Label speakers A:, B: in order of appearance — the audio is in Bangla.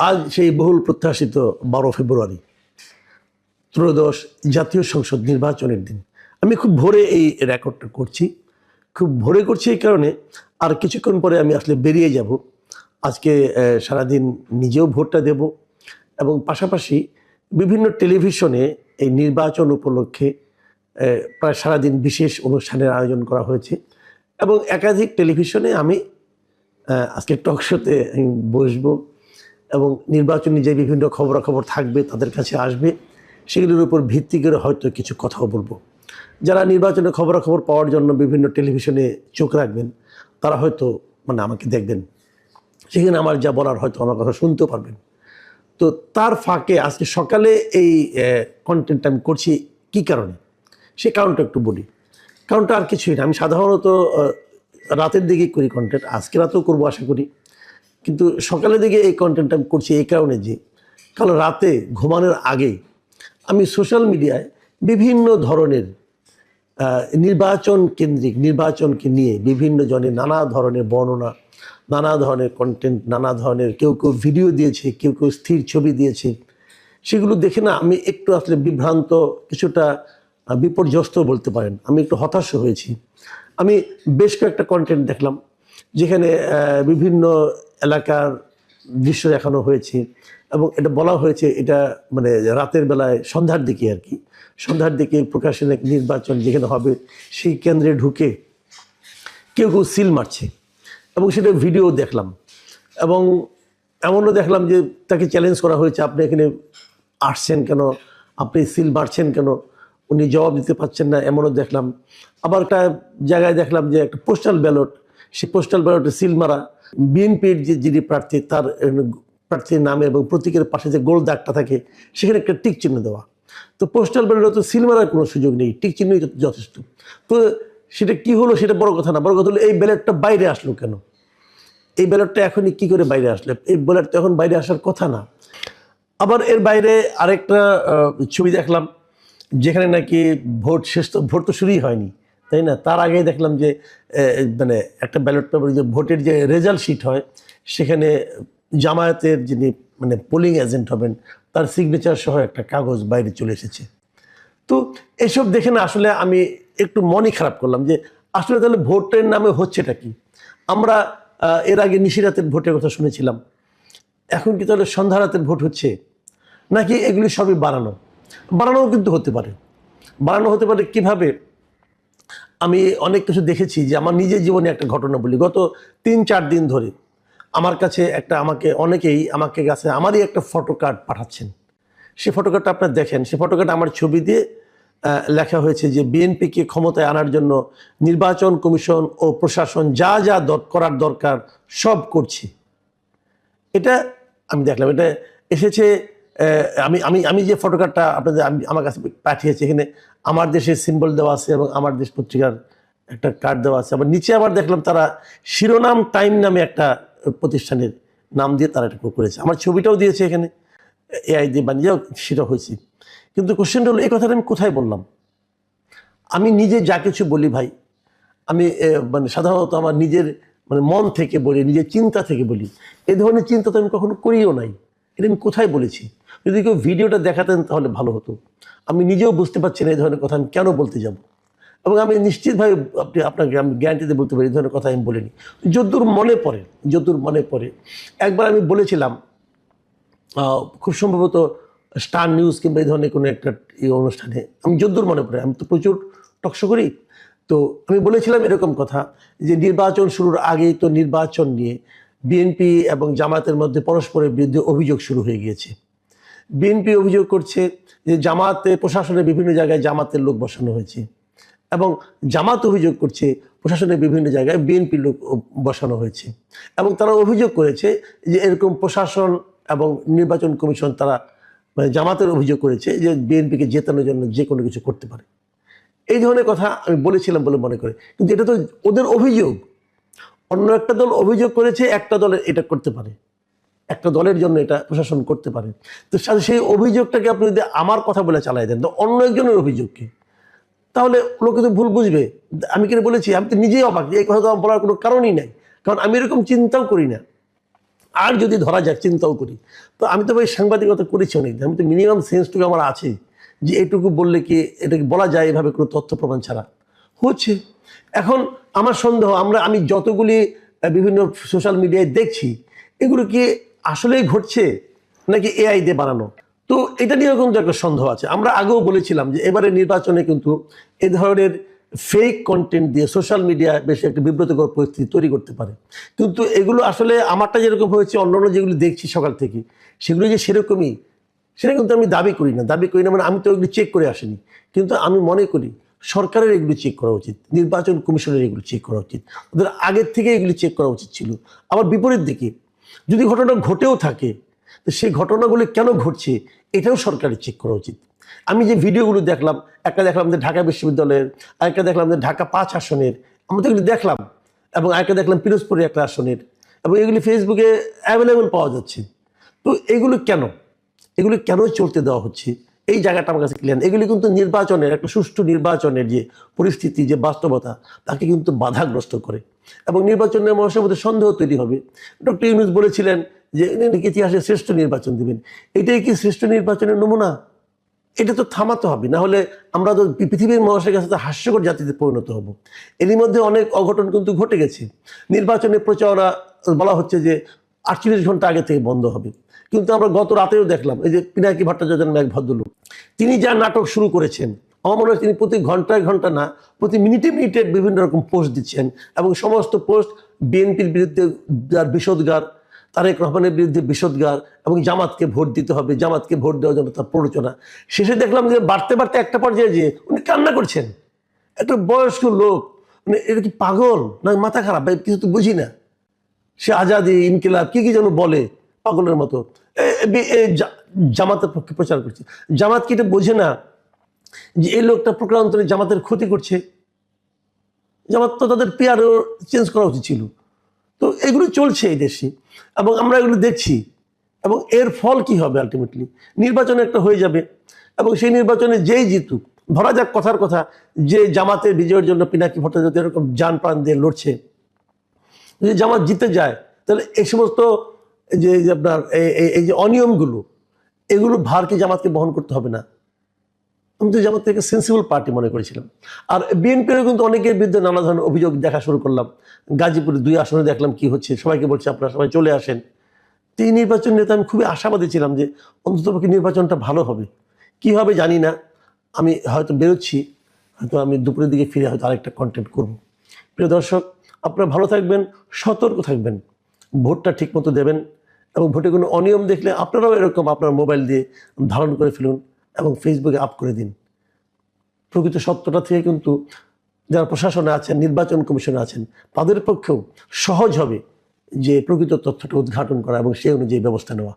A: আজ সেই বহুল প্রত্যাশিত 12 ফেব্রুয়ারি ত্রয়োদশ জাতীয় সংসদ নির্বাচনের দিন। আমি খুব ভোরে এই রেকর্ডটা করছি, খুব ভোরে করছি এই কারণে আর কিছুক্ষণ পরে আমি আসলে বেরিয়ে যাব। আজকে সারাদিন নিজেও ভোটটা দেব এবং পাশাপাশি বিভিন্ন টেলিভিশনে এই নির্বাচন উপলক্ষে প্রায় সারাদিন বিশেষ অনুষ্ঠানের আয়োজন করা হয়েছে এবং একাধিক টেলিভিশনে আমি আজকে টক শোতে বসবো এবং নির্বাচনী যে বিভিন্ন খবরাখবর থাকবে তাদের কাছে আসবে, সেগুলোর উপর ভিত্তি করে হয়তো কিছু কথাও বলবো। যারা নির্বাচনের খবরাখবর পাওয়ার জন্য বিভিন্ন টেলিভিশনে চোখ রাখবেন তারা হয়তো আমাকে দেখবেন, সেখানে আমার যা বলার হয়তো আমার কথা শুনতেও পারবেন। তো তার ফাঁকে আজকে সকালে এই কন্টেন্টটা আমি করছি কী কারণে, সে কারণটা একটু বলি। কারণটা আর কিছুই না, আমি সাধারণত রাতের দিকেই করি কন্টেন্ট, আজকে রাতেও করবো আশা করি, কিন্তু সকালের দিকে এই কন্টেন্টটা আমি করছি এই কারণে যে কাল রাতে ঘুমানোর আগে আমি সোশ্যাল মিডিয়ায় বিভিন্ন ধরনের নির্বাচন কেন্দ্রিক নির্বাচনকে নিয়ে বিভিন্ন জনের নানা ধরনের বর্ণনা, নানা ধরনের কন্টেন্ট, নানা ধরনের কেউ কেউ ভিডিও দিয়েছে, কেউ কেউ স্থির ছবি দিয়েছে, সেগুলো দেখে না আমি একটু আসলে বিভ্রান্ত, কিছুটা বিপর্যস্ত বলতে পারেন, আমি একটু হতাশ হয়েছি। আমি বেশ কয়েকটা কন্টেন্ট দেখলাম যেখানে বিভিন্ন এলাকার দৃশ্য দেখানো হয়েছে এবং এটা বলা হয়েছে এটা রাতের বেলায় সন্ধ্যার দিকে আর কি, সন্ধ্যার দিকে প্রকাশের এক নির্বাচন যেখানে হবে সেই কেন্দ্রে ঢুকে কেউ কেউ সিল মারছে এবং সেটা ভিডিও দেখলাম এবং এমনও দেখলাম যে তাকে চ্যালেঞ্জ করা হয়েছে, আপনি এখানে আসছেন কেন, আপনি সিল মারছেন কেন, উনি জবাব দিতে পারছেন না, এমনও দেখলাম। আবার একটা জায়গায় দেখলাম যে একটা পোস্টাল ব্যালট, সেই পোস্টাল ব্যালটে সিল মারা, বিএনপির যিনি প্রার্থী তার প্রার্থীর নামে এবং প্রতীকের পাশে যে গোল দাগটা থাকে সেখানে একটা টিক চিহ্ন দেওয়া। তো পোস্টাল ব্যালটে তো সিল মারার কোনো সুযোগ নেই, টিক চিহ্নই যথেষ্ট। তো সেটা কি হলো সেটা বড় কথা না, বড় কথা হলো এই ব্যালটটা বাইরে আসলো কেন, এই ব্যালটটা এখনই কি করে বাইরে আসলো, এই ব্যালট তো এখন বাইরে আসার কথা না। আবার এর বাইরে আরেকটা ছবি দেখলাম যেখানে নাকি ভোট শেষ, তো ভোট তো শুরুই হয়নি তাই না, তার আগে দেখলাম যে একটা ব্যালট পেপার যে ভোটের যে রেজাল্ট শিট হয় সেখানে জামায়াতের যিনি পোলিং এজেন্ট হবেন তার সিগনেচার সহ একটা কাগজ বাইরে চলে এসেছে। তো এসব দেখে না আসলে আমি একটু মনই খারাপ করলাম যে আসলে তাহলে ভোটের নামে হচ্ছেটা কি। আমরা এর আগে নিশিরাতের ভোটের কথা শুনেছিলাম, এখন কি তাহলে সন্ধ্যা রাতের ভোট হচ্ছে, নাকি এগুলি সবই বানানোও কিন্তু হতে পারে। বানানো হতে পারে কিভাবে, আমি অনেক কিছু দেখেছি। যে আমার নিজের জীবনে একটা ঘটনা বলি, গত 3-4 দিন ধরে আমার কাছে অনেকেই আমাকে কাছে আমারই একটা ফটো কার্ড পাঠাচ্ছেন। সেই ফটো কার্ডটা আপনারা দেখেন, সেই ফটো কার্ড আমার ছবি দিয়ে লেখা হয়েছে যে বিএনপিকে ক্ষমতায় আনার জন্য নির্বাচন কমিশন ও প্রশাসন যা যা করার দরকার সব করছি। এটা আমি দেখলাম, এটা এসেছে। আমি আমি আমি যে ফটো কার্ডটা আপনাদের আমার কাছে পাঠিয়েছি, এখানে আমার দেশের সিম্বল দেওয়া আছে এবং আমার দেশ পত্রিকার একটা কার্ড দেওয়া আছে। আবার নিচে আবার দেখলাম তারা শিরোনাম টাইম নামে একটা প্রতিষ্ঠানের নাম দিয়ে তারা এটা করেছে, আমার ছবিটাও দিয়েছে এখানে, এআই দিয়ে বানিয়েও সেটা হয়েছে। কিন্তু কোশ্চেনটা হলো এই কথাটা আমি কোথায় বললাম। আমি নিজে যা কিছু বলি ভাই, আমি সাধারণত আমার নিজের মন থেকে বলি, নিজের চিন্তা থেকে বলি। এই ধরনের চিন্তা তো আমি কখনো করিও নাই, এটা আমি কোথায় বলেছি। যদি কেউ ভিডিওটা দেখাতেন তাহলে ভালো হতো। আমি নিজেও বুঝতে পারছি না এই ধরনের কথা আমি কেন বলতে যাব, এবং আমি নিশ্চিতভাবে আপনাকে আমি গ্যারান্টিতে বলতে পারি এই ধরনের কথা আমি বলিনি। যদ্দূর মনে পড়ে একবার আমি বলেছিলাম, খুব সম্ভবত স্টার নিউজ কিংবা এই ধরনের কোনো একটা অনুষ্ঠানে, আমি যদ্দূর মনে পড়ে, আমি তো প্রচুর টকশো করি, তো আমি বলেছিলাম এরকম কথা যে নির্বাচন শুরুর আগেই তো নির্বাচন নিয়ে বিএনপি এবং জামায়াতের মধ্যে পরস্পরের বিরুদ্ধে অভিযোগ শুরু হয়ে গিয়েছে। বিএনপি অভিযোগ করছে যে জামাতে প্রশাসনের বিভিন্ন জায়গায় জামাতের লোক বসানো হয়েছে, এবং জামাত অভিযোগ করছে প্রশাসনের বিভিন্ন জায়গায় বিএনপির লোক বসানো হয়েছে, এবং তারা অভিযোগ করেছে যে এরকম প্রশাসন এবং নির্বাচন কমিশন তারা জামাতের অভিযোগ করেছে যে বিএনপিকে জেতানোর জন্য যে কোনো কিছু করতে পারে। এই ধরনের কথা আমি বলেছিলাম বলে মনে করে, কিন্তু এটা তো ওদের অভিযোগ। অন্য একটা দল অভিযোগ করেছে একটা দলের এটা করতে পারে, একটা দলের জন্য এটা প্রশাসন করতে পারে। তো সেই অভিযোগটাকে আপনি যদি আমার কথা বলে চালাই দেন, তো অন্য একজনের অভিযোগকে, তাহলে লোকে তো ভুল বুঝবে। আমি কিনা বলেছি, আমি তো নিজেই অবাক, এই কথা তো আমার বলার কোনো কারণই নাই, কারণ আমি এরকম চিন্তাও করি না। আর যদি ধরা যাক, চিন্তাও করি, তো আমি তো ভাই সাংবাদিকতা করেছি অনেক, আমি তো মিনিমাম সেন্সটুকু আমার আছে যে এটুকু বললে কি এটাকে বলা যায় এভাবে কোনো তথ্য প্রমাণ ছাড়া হচ্ছে। এখন আমার সন্দেহ, আমি যতগুলি বিভিন্ন সোশ্যাল মিডিয়ায় দেখছি, এগুলো কি আসলেই ঘটছে নাকি এআই দিয়ে বানানো? তো এটা নিয়েও কিন্তু একটা সন্দেহ আছে। আমরা আগেও বলেছিলাম যে এবারে নির্বাচনে কিন্তু এ ধরনের ফেক কন্টেন্ট দিয়ে সোশ্যাল মিডিয়া বেশ একটা বিব্রতকর পরিস্থিতি তৈরি করতে পারে। কিন্তু এগুলো আসলে আমারটা যেরকম হয়েছে, অন্যান্য যেগুলো দেখছি সকাল থেকে, সেগুলো যে সেরকমই, সেটা কিন্তু আমি দাবি করি না। মানে আমি তো এগুলো চেক করে আসিনি, কিন্তু আমি মনে করি সরকারের এগুলো চেক করা উচিত, নির্বাচন কমিশনের এগুলো চেক করা উচিত, ওদের আগের থেকে এগুলি চেক করা উচিত ছিল। আবার বিপরীত দিকে যদি ঘটনা ঘটেও থাকে, তো সেই ঘটনাগুলো কেন ঘটছে এটাও সরকারের চেক করা উচিত। আমি যে ভিডিওগুলো দেখলাম, একটা দেখলাম যে ঢাকা বিশ্ববিদ্যালয়ের, আরেকটা দেখলাম যে ঢাকা 5 আসনের, আমরা তো এগুলি দেখলাম, এবং আরেকটা দেখলাম পিরোজপুরের একটা আসনের, এবং এগুলি ফেসবুকে অ্যাভেলেবল পাওয়া যাচ্ছে। তো এগুলো কেন চলতে দেওয়া হচ্ছে, এই জায়গাটা আমার কাছে ক্লিয়ার। এগুলি কিন্তু নির্বাচনের, একটা সুষ্ঠু নির্বাচনের যে পরিস্থিতি, যে বাস্তবতা, তাকে কিন্তু বাধাগ্রস্ত করে, এবং নির্বাচনের মানুষের মধ্যে সন্দেহ তৈরি হবে। ডক্টর ইউনূস বলেছিলেন যে ইতিহাসে শ্রেষ্ঠ নির্বাচন দিবেন। এটাই কি শ্রেষ্ঠ নির্বাচনের নমুনা? এটা তো থামাতে হবে, না হলে আমরা তো পৃথিবীর মানুষের কাছে তো হাস্যকর জাতিতে পরিণত হব। এরই মধ্যে অনেক অঘটন কিন্তু ঘটে গেছে। নির্বাচনের প্রচারণা বলা হচ্ছে যে 48 ঘন্টা আগে থেকে বন্ধ হবে, কিন্তু আমরা গত রাতেও দেখলাম এই যে পিনাকি ভট্টাচার্য নামে এক ভদ্রলোক, তিনি যা নাটক শুরু করেছেন, আমার মনে হয় তিনি প্রতি ঘন্টায় ঘন্টা না, প্রতি মিনিটে মিনিটে বিভিন্ন রকম পোস্ট দিচ্ছেন, এবং সমস্ত পোস্ট বিএনপির বিরুদ্ধে যার বিষোদগার, তারেক রহমানের বিরুদ্ধে বিষোদগার, এবং জামাতকে ভোট দিতে হবে, জামাতকে ভোট দেওয়ার জন্য তার প্ররোচনা। শেষে দেখলাম যে বাড়তে বাড়তে একটা পর্যায়ে যে উনি কান্না করছেন। একটা বয়স্ক লোক, মানে এটা কি পাগল না মাথা খারাপ, কিছু তো বুঝি না। সে আজাদি, ইনকিলাব, কি যেন বলে পাগলের মতো, জামাতের পক্ষে প্রচার করছে। জামাত কি এটা বোঝে না যে এই লোকটা প্রকারান্তরে জামাতের ক্ষতি করছে? জামাত তো তাদের পিআরও চেঞ্জ করা উচিত ছিল। তো এগুলো চলছে এই দেশে, এবং আমরা এগুলো দেখছি, এবং এর ফল কি হবে? আলটিমেটলি নির্বাচন একটা হয়ে যাবে, এবং সেই নির্বাচনে যেই জিতুক, ধরা যাক কথার কথা যে জামাতের বিজয়ের জন্য পিনাকি ভট্টাচার্য এরকম জান প্রাণ দিয়ে লড়ছে, যদি জামাত জিতে যায়, তাহলে এই সমস্ত যে আপনার এই যে অনিয়মগুলো, এগুলো ভার কি জামাতকে বহন করতে হবে না? আমি তো জামাত থেকে সেন্সিবল পার্টি মনে করেছিলাম। আর বিএনপিরও কিন্তু অনেকের বিরুদ্ধে নানা ধরনের অভিযোগ দেখা শুরু করলাম। গাজীপুরে 2 আসনে দেখলাম কি হচ্ছে, সবাইকে বলছে আপনারা সবাই চলে আসেন। তো এই নির্বাচন নিয়ে তো আমি খুবই আশাবাদী ছিলাম যে অন্ততপক্ষে নির্বাচনটা ভালো হবে। কি হবে জানি না, আমি হয়তো বেরোচ্ছি, হয়তো আমি দুপুরের দিকে ফিরে হয়তো আরেকটা কন্টেন্ট করব। প্রিয় দর্শক, আপনারা ভালো থাকবেন, সতর্ক থাকবেন, ভোটটা ঠিকমতো দেবেন, এবং ভোটে কোনো অনিয়ম দেখলে আপনারাও এরকম আপনার মোবাইল দিয়ে ধারণ করে ফেলুন এবং ফেসবুকে আপ করে দিন। প্রকৃত সত্যটা থেকে কিন্তু যারা প্রশাসনে আছেন, নির্বাচন কমিশনে আছেন, তাদের পক্ষেও সহজ হবে যে প্রকৃত তথ্যটা উদ্ঘাটন করা এবং সেই অনুযায়ী ব্যবস্থা নেওয়া।